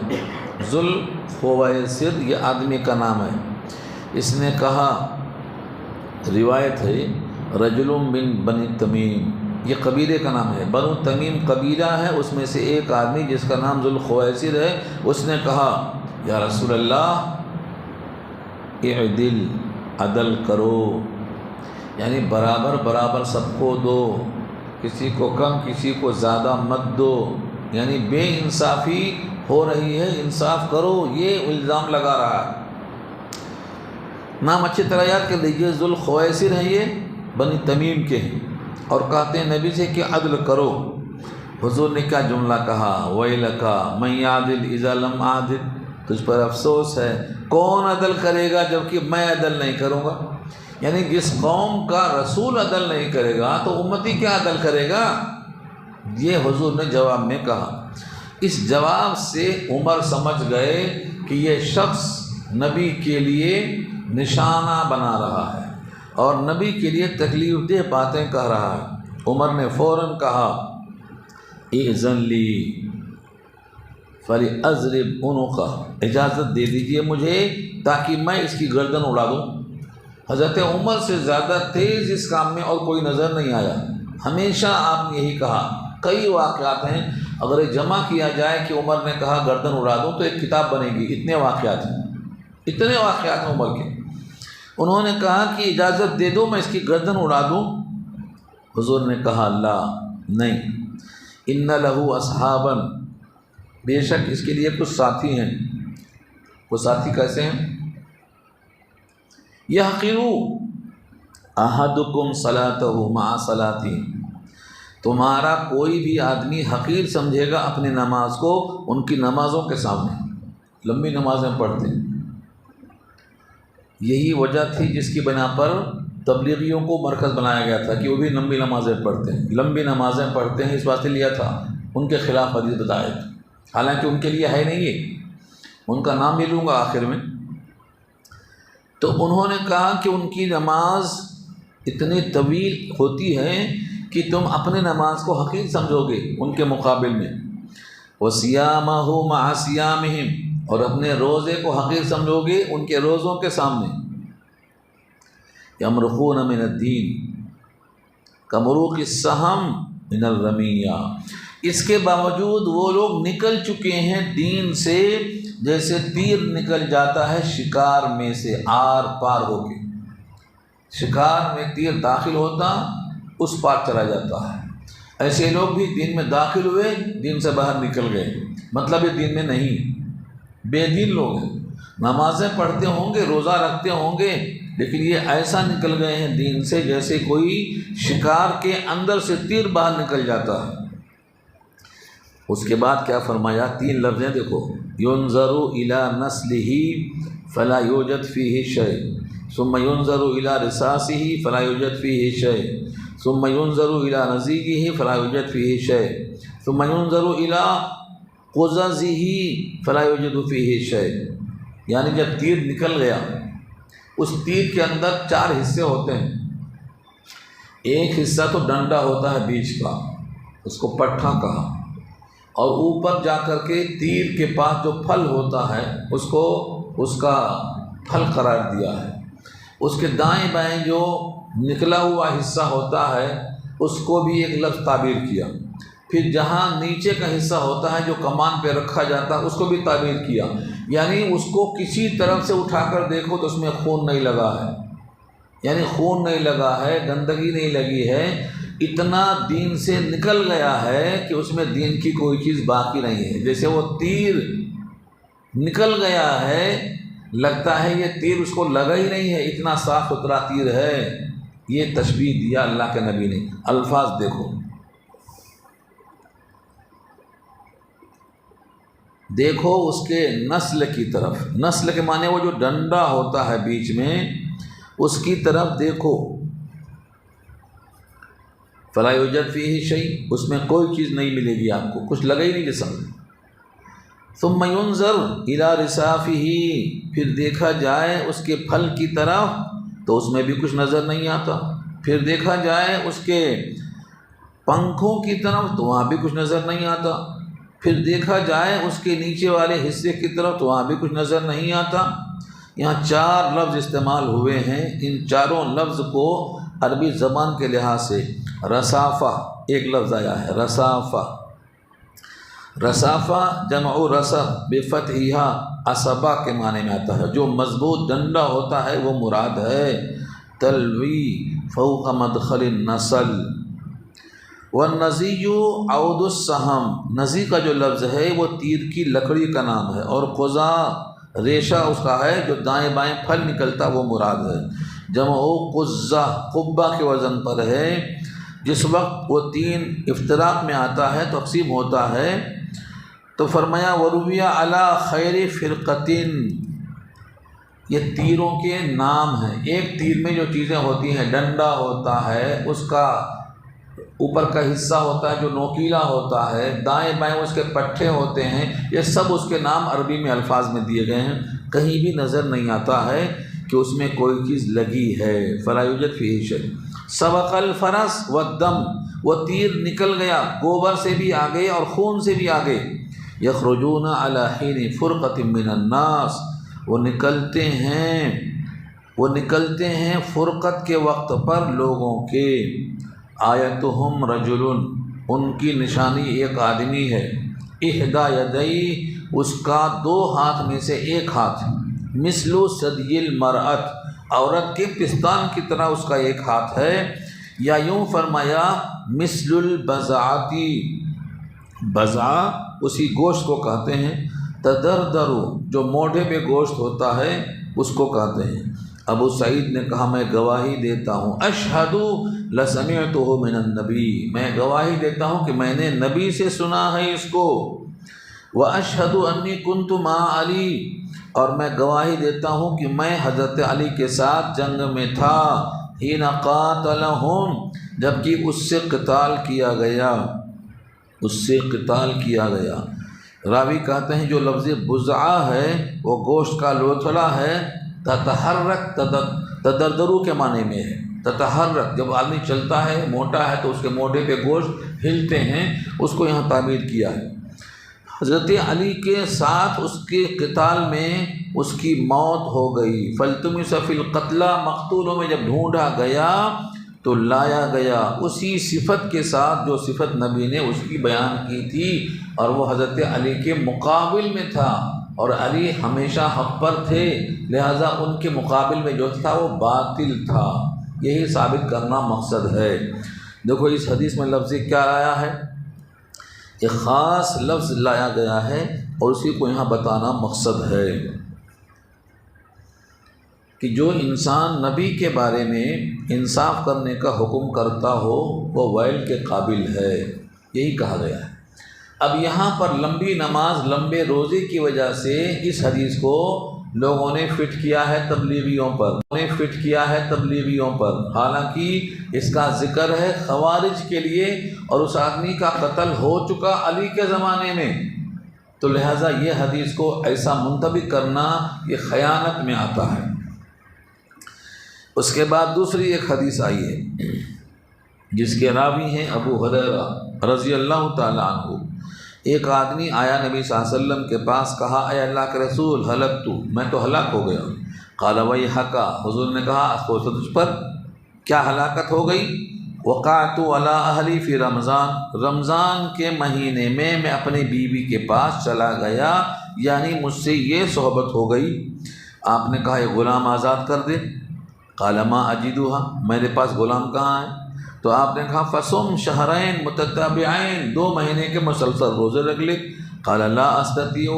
ذوالخویسر یہ آدمی کا نام ہے، اس نے کہا، روایت ہے رجل من بنی تمیم، یہ قبیلے کا نام ہے، بنو تمیم قبیلہ ہے، اس میں سے ایک آدمی جس کا نام ذوالخویسر ہے، اس نے کہا یا رسول اللہ اعدل، عدل کرو، یعنی برابر برابر سب کو دو، کسی کو کم کسی کو زیادہ مت دو، یعنی بے انصافی ہو رہی ہے، انصاف کرو، یہ الزام لگا رہا ہے۔ نام اچھی طرح یاد کر لیجیے، ذوالخویسر ہیں، یہ بنی تمیم کے ہیں، اور کہتے ہیں نبی سے کہ عدل کرو۔ حضور نے کیا جملہ کہا، ویلک من یعدل اذا لم اعدل، تجھ پر افسوس ہے، کون عدل کرے گا جبکہ میں عدل نہیں کروں گا؟ یعنی جس قوم کا رسول عدل نہیں کرے گا تو امتی کیا عدل کرے گا؟ یہ حضور نے جواب میں کہا۔ اس جواب سے عمر سمجھ گئے کہ یہ شخص نبی کے لیے نشانہ بنا رہا ہے اور نبی کے لیے تکلیف دہ باتیں کہہ رہا ہے۔ عمر نے فوراً کہا اذن لی فَلِأَضْرِبْ عُنُقَهُ، اجازت دے دیجئے مجھے تاکہ میں اس کی گردن اڑا دوں۔ حضرت عمر سے زیادہ تیز اس کام میں اور کوئی نظر نہیں آیا، ہمیشہ آپ نے یہی کہا۔ کئی واقعات ہیں، اگر یہ جمع کیا جائے کہ عمر نے کہا گردن اڑا دوں تو ایک کتاب بنے گی، اتنے واقعات ہیں، اتنے واقعات ہیں عمر کے۔ انہوں نے کہا کہ اجازت دے دو میں اس کی گردن اڑا دوں۔ حضور نے کہا لا، نہیں، ان لہو اصحابا، بے شک اس کے لیے کچھ ساتھی ہیں۔ وہ ساتھی کیسے ہیں؟ یحقروا احدکم صلاتہ مع صلاتی، تمہارا کوئی بھی آدمی حقیر سمجھے گا اپنی نماز کو ان کی نمازوں کے سامنے، لمبی نمازیں پڑھتے ہیں۔ یہی وجہ تھی جس کی بنا پر تبلیغیوں کو مرکز بنایا گیا تھا کہ وہ بھی لمبی نمازیں پڑھتے ہیں، لمبی نمازیں پڑھتے ہیں، اس واسطے لیا تھا ان کے خلاف حدیث بتایا تھا، حالانکہ ان کے لیے ہے نہیں، ہے ان کا نام بھی لوں گا آخر میں۔ تو انہوں نے کہا کہ ان کی نماز اتنی طویل ہوتی ہے کہ تم اپنے نماز کو حقیر سمجھو گے ان کے مقابل میں، وَصِيَامَهُ مَعَ صِيَامِهِمْ، اور اپنے روزے کو حقیر سمجھو گے ان کے روزوں کے سامنے۔ يَمْرُقُونَ مِنَ الدِّينِ كَمُرُوقِ السَّهَمِ مِنَ الرَّمِيَّةِ، اس کے باوجود وہ لوگ نکل چکے ہیں دین سے جیسے تیر نکل جاتا ہے شکار میں سے آر پار ہو کے، شکار میں تیر داخل ہوتا اس پار چلا جاتا ہے، ایسے لوگ بھی دین میں داخل ہوئے، دین سے باہر نکل گئے، مطلب یہ دین میں نہیں، بے دین لوگ ہیں، نمازیں پڑھتے ہوں گے، روزہ رکھتے ہوں گے، لیکن یہ ایسا نکل گئے ہیں دین سے جیسے کوئی شکار کے اندر سے تیر باہر نکل جاتا ہے۔ اس کے بعد کیا فرمایا، 3 لفظیں دیکھو، ينظر الى نسلہ فلا یوجد فیہ شیء، ثم ينظر الى رصاصہ فلا یوجد فیہ شیء، ثم ينظر الى نزیجہ فلا یوجد فیہ شیء، ثم ينظر الى قززہ فلا یوجد فیہ شیء، یعنی جب تیر نکل گیا، اس تیر کے اندر 4 حصے ہوتے ہیں، ایک حصہ تو ڈنڈا ہوتا ہے بیچ کا، اس کو پٹھا کہا، اور اوپر جا کر کے تیر کے پاس جو پھل ہوتا ہے اس کو اس کا پھل قرار دیا ہے، اس کے دائیں بائیں جو نکلا ہوا حصہ ہوتا ہے اس کو بھی ایک لفظ تعبیر کیا، پھر جہاں نیچے کا حصہ ہوتا ہے جو کمان پہ رکھا جاتا ہے اس کو بھی تعبیر کیا، یعنی اس کو کسی طرف سے اٹھا کر دیکھو تو اس میں خون نہیں لگا ہے، یعنی خون نہیں لگا ہے، گندگی نہیں لگی ہے، اتنا دین سے نکل گیا ہے کہ اس میں دین کی کوئی چیز باقی نہیں ہے، جیسے وہ تیر نکل گیا ہے، لگتا ہے یہ تیر اس کو لگا ہی نہیں ہے، اتنا صاف ستھرا تیر ہے۔ یہ تشبیہ دیا اللہ کے نبی نے، الفاظ دیکھو، دیکھو اس کے نسل کی طرف، نسل کے معنی وہ جو ڈنڈا ہوتا ہے بیچ میں، اس کی طرف دیکھو۔ فلا یوجد فیہ شیء، اس میں کوئی چیز نہیں ملے گی آپ کو، کچھ لگا ہی نہیں جسم میں۔ ثم ینظر الی رصافہ، پھر دیکھا جائے اس کے پھل کی طرف تو اس میں بھی کچھ نظر نہیں آتا، پھر دیکھا جائے اس کے پنکھوں کی طرف تو وہاں بھی کچھ نظر نہیں آتا، پھر دیکھا جائے اس کے نیچے والے حصے کی طرف تو وہاں بھی کچھ نظر نہیں آتا۔ یہاں 4 لفظ استعمال ہوئے ہیں، ان چاروں لفظ کو عربی زبان کے لحاظ سے رصافہ ایک لفظ آیا ہے، رصافہ۔ رصافہ جمع رصب بفتحہا، عصبہ کے معنی میں آتا ہے، جو مضبوط ڈنڈا ہوتا ہے وہ مراد ہے۔ تلوی فوق مدخل النسل۔ والنزی عود السہم، نزی کا جو لفظ ہے وہ تیر کی لکڑی کا نام ہے، اور قضا ریشہ اس کا ہے جو دائیں بائیں پھل نکلتا وہ مراد ہے۔ جمع قزہ، قبہ کے وزن پر ہے۔ جس وقت وہ 3 افتراق میں آتا ہے، تقسیم ہوتا ہے، تو فرمایا ورویہ علی خیر فرقتن، یہ تیروں کے نام ہیں۔ ایک تیر میں جو چیزیں ہوتی ہیں، ڈنڈا ہوتا ہے، اس کا اوپر کا حصہ ہوتا ہے جو نوکیلا ہوتا ہے، دائیں بائیں اس کے پٹھے ہوتے ہیں، یہ سب اس کے نام عربی میں الفاظ میں دیے گئے ہیں۔ کہیں بھی نظر نہیں آتا ہے کہ اس میں کوئی چیز لگی ہے۔ فلا یوجد فیہ شیء۔ سبق الفرس والدم، وہ تیر نکل گیا، گوبر سے بھی آگے اور خون سے بھی آگے۔ یخرجون علی حین فرقۃ من الناس، وہ نکلتے ہیں فرقت کے وقت پر لوگوں کے۔ آیتہم رجل، ان کی نشانی ایک آدمی ہے، احدی یدیہ، اس کا 2 ہاتھ میں سے ایک ہاتھ، مثل ثدی المرأۃ، عورت کے پستان کی طرح اس کا ایک ہاتھ ہے، یا یوں فرمایا مثل البزعتی، بزع اسی گوشت کو کہتے ہیں، تدردر جو موڈے پہ گوشت ہوتا ہے اس کو کہتے ہیں۔ ابو سعید نے کہا میں گواہی دیتا ہوں، اشہد لسمعتہ من النبی، میں گواہی دیتا ہوں کہ میں نے نبی سے سنا ہے اس کو۔ واشہد انی کنت مع علی، اور میں گواہی دیتا ہوں کہ میں حضرت علی کے ساتھ جنگ میں تھا، حین قاتلہم، جبکہ اس سے قتال کیا گیا۔ راوی کہتے ہیں جو لفظ بزعہ ہے وہ گوشت کا لوتھڑا ہے، تتحرک تدردرو کے معنی میں ہے۔ تتحرک جب آدمی چلتا ہے، موٹا ہے تو اس کے موڈے پہ گوشت ہلتے ہیں، اس کو یہاں تعبیر کیا ہے۔ حضرت علی کے ساتھ اس کے قتال میں اس کی موت ہو گئی۔ فالتمس فی القتلی، مقتولوں میں جب ڈھونڈا گیا تو لایا گیا اسی صفت کے ساتھ جو صفت نبی نے اس کی بیان کی تھی، اور وہ حضرت علی کے مقابل میں تھا، اور علی ہمیشہ حق پر تھے، لہٰذا ان کے مقابل میں جو تھا وہ باطل تھا۔ یہی ثابت کرنا مقصد ہے۔ دیکھو اس حدیث میں لفظ کیا آیا ہے، ایک خاص لفظ لایا گیا ہے اور اسی کو یہاں بتانا مقصد ہے کہ جو انسان نبی کے بارے میں انصاف کرنے کا حکم کرتا ہو وہ ویل کے قابل ہے، یہی کہا گیا ہے۔ اب یہاں پر لمبی نماز، لمبے روزے کی وجہ سے اس حدیث کو لوگوں نے فٹ کیا ہے تبلیغیوں پر، حالانکہ اس کا ذکر ہے خوارج کے لیے، اور اس آدمی کا قتل ہو چکا علی کے زمانے میں، تو لہٰذا یہ حدیث کو ایسا منطبق کرنا یہ خیانت میں آتا ہے۔ اس کے بعد دوسری ایک حدیث آئی ہے جس کے راوی ہیں ابو ہریرہ رضی اللہ تعالیٰ عنہ۔ ایک آدمی آیا نبی صلی اللہ علیہ وسلم کے پاس، کہا اے اللہ کے رسول ہلکت، میں تو ہلاک ہو گیا۔ قال ویحک، حضور نے کہا افسوس تجھ پر، کیا ہلاکت ہو گئی؟ وقعت علی اہلی فی رمضان، رمضان کے مہینے میں اپنی بیوی کے پاس چلا گیا، یعنی مجھ سے یہ صحبت ہو گئی۔ آپ نے کہا یہ غلام آزاد کر دے۔ قال ما اجدھا، میرے پاس غلام کہاں ہے؟ تو آپ نے کہا فصم شہرین متتابعین، 2 مہینے کے مسلسل روزے رکھ لے۔ قال لا استطیع،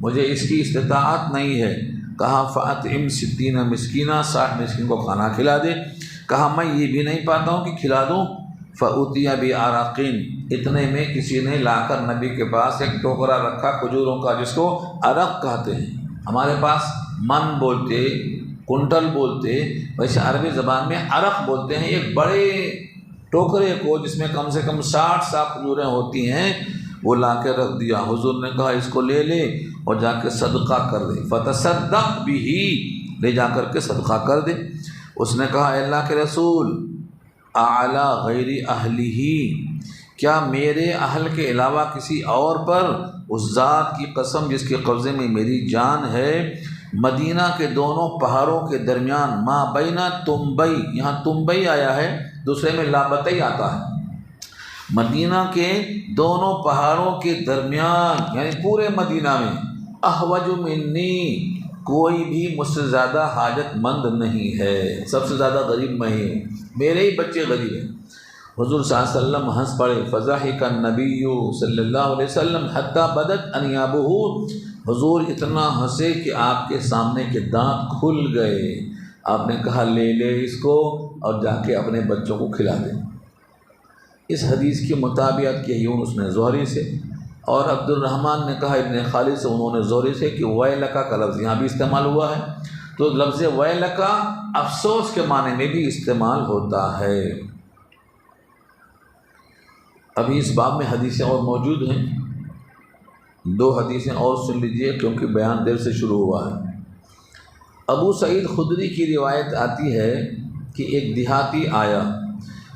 مجھے اس کی استطاعت نہیں ہے۔ کہا فاطعم 60 مسکینہ، 60 مسکین کو کھانا کھلا دے۔ کہا میں یہ بھی نہیں پاتا ہوں کہ کھلا دوں۔ فأتی بعرق، اتنے میں کسی نے لا کر نبی کے پاس ایک ٹوکرا رکھا کھجوروں کا، جس کو عرق کہتے ہیں، ہمارے پاس من بولتے، کنٹل بولتے، ویسے عربی زبان میں عرق بولتے ہیں، ایک بڑے ٹوکرے کو جس میں کم سے کم 60 کھجوریں ہوتی ہیں، وہ لا کے رکھ دیا۔ حضور نے کہا اس کو لے لے اور جا کے صدقہ کر دے، فتصدق بھی، لے جا کر کے صدقہ کر دے۔ اس نے کہا اے اللہ کے رسول، اعلی غیر اہلہ، کیا میرے اہل کے علاوہ کسی اور پر، اس ذات کی قسم جس کے قبضے میں میری جان ہے، مدینہ کے دونوں پہاڑوں کے درمیان، ما بین تنبئی، یہاں تنبئی آیا ہے، دوسرے میں لابتئی آتا ہے، مدینہ کے دونوں پہاڑوں کے درمیان یعنی پورے مدینہ میں، احوج منی، کوئی بھی مجھ سے زیادہ حاجت مند نہیں ہے، سب سے زیادہ غریب میں ہی ہوں، میرے ہی بچے غریب ہیں۔ حضور صلی اللہ علیہ وسلم ہنس پڑے، فضحک النبی صلی اللہ علیہ وسلم حتی بدت انیابہ، حضور اتنا ہنسے کہ آپ کے سامنے کے دانت کھل گئے۔ آپ نے کہا لے لے اس کو اور جا کے اپنے بچوں کو کھلا دے۔ اس حدیث کی مطابقت کی یونس نے زہری سے، اور عبد الرحمن نے کہا ابن خالد سے، انہوں نے زہری سے، کہ ویلکا کا لفظ یہاں بھی استعمال ہوا ہے، تو لفظ ویلکا افسوس کے معنی میں بھی استعمال ہوتا ہے۔ ابھی اس باب میں حدیثیں اور موجود ہیں، 2 حدیثیں اور سن لیجئے کیونکہ بیان دیر سے شروع ہوا ہے۔ ابو سعید خدری کی روایت آتی ہے کہ ایک دیہاتی آیا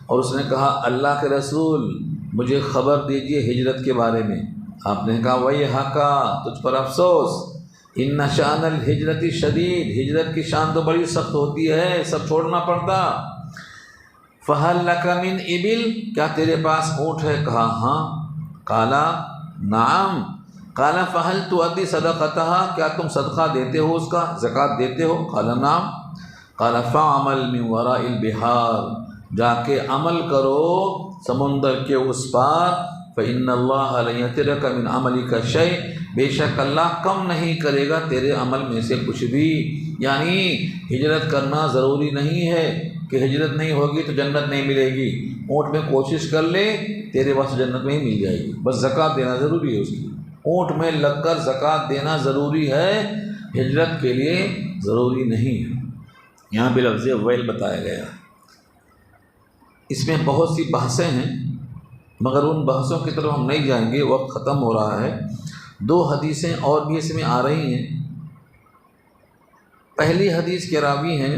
اور اس نے کہا اللہ کے رسول مجھے خبر دیجئے ہجرت کے بارے میں۔ آپ نے کہا ویحکا، تجھ پر افسوس، ان شان الہجرت شدید، ہجرت کی شان تو بڑی سخت ہوتی ہے، سب چھوڑنا پڑتا۔ فہل لک من ابل، کیا تیرے پاس اونٹ ہے؟ کہا ہاں۔ قالا نعم۔ قالا فہل تؤدی صدقتها، کیا تم صدقہ دیتے ہو، اس کا زکوٰۃ دیتے ہو؟ قالا نعم۔ قالا فعمل من وراء البحار، جا کے عمل کرو سمندر کے اس پار، فإن اللہ لن یترک من عملک شیء، بے شک اللہ کم نہیں کرے گا تیرے عمل میں سے کچھ بھی۔ یعنی ہجرت کرنا ضروری نہیں ہے کہ ہجرت نہیں ہوگی تو جنت نہیں ملے گی، اونٹ میں کوشش کر لے تیرے واسطے جنت میں ہی مل جائے گی، بس زکوٰۃ دینا ضروری ہے، اس کی اونٹ میں لگ کر زکوٰۃ دینا ضروری ہے، ہجرت کے لیے ضروری نہیں ہے۔ یہاں بھی لفظ ویل بتایا گیا۔ اس میں بہت سی بحثیں ہیں مگر ان بحثوں کی طرف ہم نہیں جائیں گے، وقت ختم ہو رہا ہے۔ 2 حدیثیں اور بھی اس میں آ رہی ہیں۔ پہلی حدیث کے راوی ہیں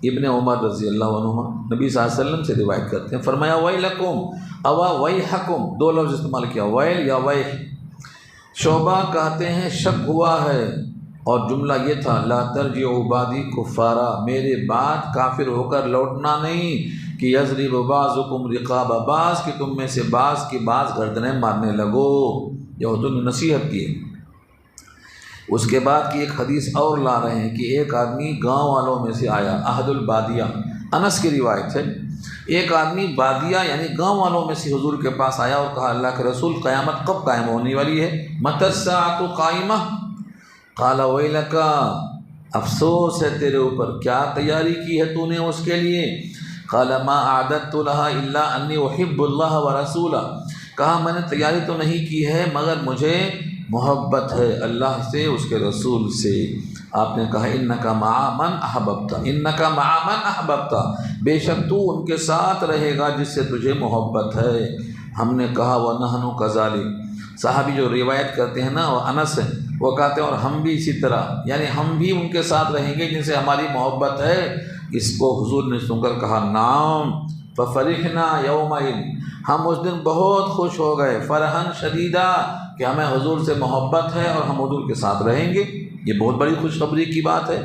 ابن عمر رضی اللہ عنہما، نبی صلی اللہ علیہ وسلم سے روایت کرتے ہیں، فرمایا ویلکم اوا ویحکم، 2 لفظ استعمال کیا، ویل یا ویح۔ شعبہ کہتے ہیں شک ہوا ہے، اور جملہ یہ تھا لا ترجعوا بعدی کفارا، میرے بعد کافر ہو کر لوٹنا نہیں، کہ یضرب بعضکم رقاب بعض، کہ تم میں سے بعض کی بعض گردنیں مارنے لگو، یہ حضور نے نصیحت کی۔ اس کے بعد کی ایک حدیث اور لا رہے ہیں کہ ایک آدمی گاؤں والوں میں سے آیا، احد البادیہ، انس کی روایت ہے، ایک آدمی بادیہ یعنی گاؤں والوں میں سے حضور کے پاس آیا اور کہا اللہ کے رسول قیامت کب قائم ہونے والی ہے؟ متی الساعۃ قائمہ؟ قال ویلکا، افسوس ہے تیرے اوپر، کیا تیاری کی ہے تو نے اس کے لیے؟ قال ما اعددت لها الا انی احب اللہ ورسولہ، کہا میں نے تیاری تو نہیں کی ہے مگر مجھے محبت ہے اللہ سے، اس کے رسول سے۔ آپ نے کہا انک مع من احببت، انک مع من احببت، بے شک تو ان کے ساتھ رہے گا جس سے تجھے محبت ہے۔ ہم نے کہا ونحن کذالک، صحابی جو روایت کرتے ہیں نا وہ انس ہیں، وہ کہتے ہیں اور ہم بھی اسی طرح، یعنی ہم بھی ان کے ساتھ رہیں گے جن سے ہماری محبت ہے۔ اس کو حضور نے سن کر کہا نعم، ففرحنا یومئذ، ہم اس دن بہت خوش ہو گئے، فرحاً شدیدہ، کہ ہمیں حضور سے محبت ہے اور ہم حضور کے ساتھ رہیں گے، یہ بہت بڑی خوشخبری کی بات ہے۔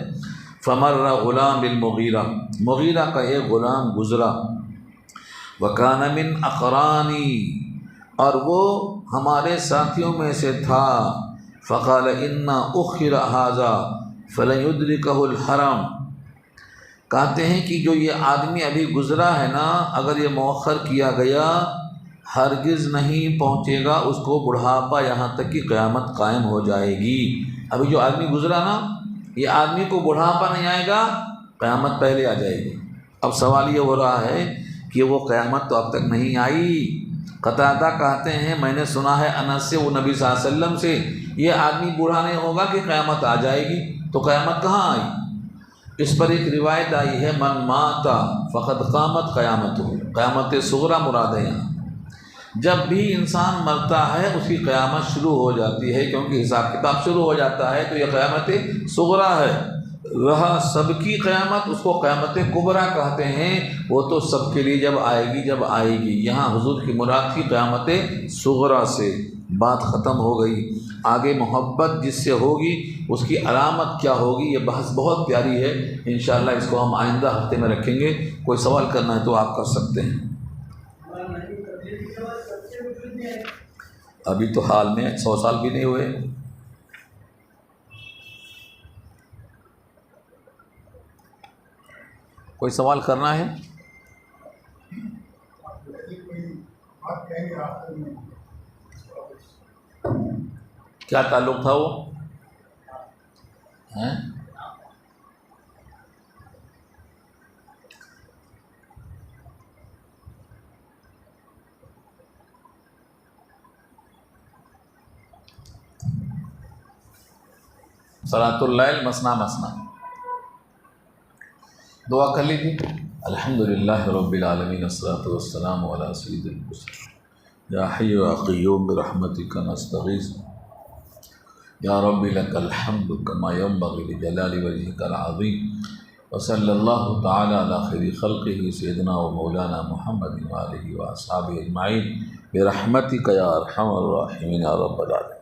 فمر غلام بالمغیرہ، مغیرہ کا ایک غلام گزرا، وکان من اقرانی، اور وہ ہمارے ساتھیوں میں سے تھا، فقال انا اخر ھذا فلن یدرکہ الحرم، کہتے ہیں کہ جو یہ آدمی ابھی گزرا ہے نا، اگر یہ مؤخر کیا گیا ہرگز نہیں پہنچے گا اس کو بڑھاپا، یہاں تک کہ قیامت قائم ہو جائے گی۔ ابھی جو آدمی گزرا نا، یہ آدمی کو بڑھاپا نہیں آئے گا، قیامت پہلے آ جائے گی۔ اب سوال یہ ہو رہا ہے کہ وہ قیامت تو اب تک نہیں آئی۔ قتادہ کہتے ہیں میں نے سنا ہے انس سے، وہ نبی صلی اللہ علیہ وسلم سے، یہ آدمی بوڑھا نہیں ہوگا کہ قیامت آ جائے گی، تو قیامت کہاں آئی؟ اس پر ایک روایت آئی ہے من مات فقد قامت قیامت، قیامت صغریٰ مراد ہے یہاں۔ جب بھی انسان مرتا ہے اس کی قیامت شروع ہو جاتی ہے، کیونکہ حساب کتاب شروع ہو جاتا ہے، تو یہ قیامت صغریٰ ہے۔ رہا سب کی قیامت، اس کو قیامت کبریٰ کہتے ہیں، وہ تو سب کے لیے جب آئے گی۔ یہاں حضور کی مراد کی قیامت صغریٰ سے بات ختم ہو گئی۔ آگے محبت جس سے ہوگی اس کی علامت کیا ہوگی، یہ بحث بہت پیاری ہے، انشاءاللہ اس کو ہم آئندہ ہفتے میں رکھیں گے۔ کوئی سوال کرنا ہے تو آپ کر سکتے ہیں۔ ابھی تو حال میں 100 سال بھی نہیں ہوئے۔ کوئی سوال کرنا ہے؟ کیا تعلق تھا وہ؟ صلاۃ اللیل مثنا مثنا، دعا کر لیجیے۔ الحمدللہ رب العالمین، الصلاۃ والسلام علی سید المرسلین، یا حی یا قیوم برحمتک نستغیث، یا رب لک الحمد کما ینبغی لجلال وجہک العظیم، وصلی اللہ تعالی علی خیر خلقہ سیدنا و مولانا محمد وآلہ واصحابہ اجمعین برحمتک یا ارحم الراحمین یا رب العالمین۔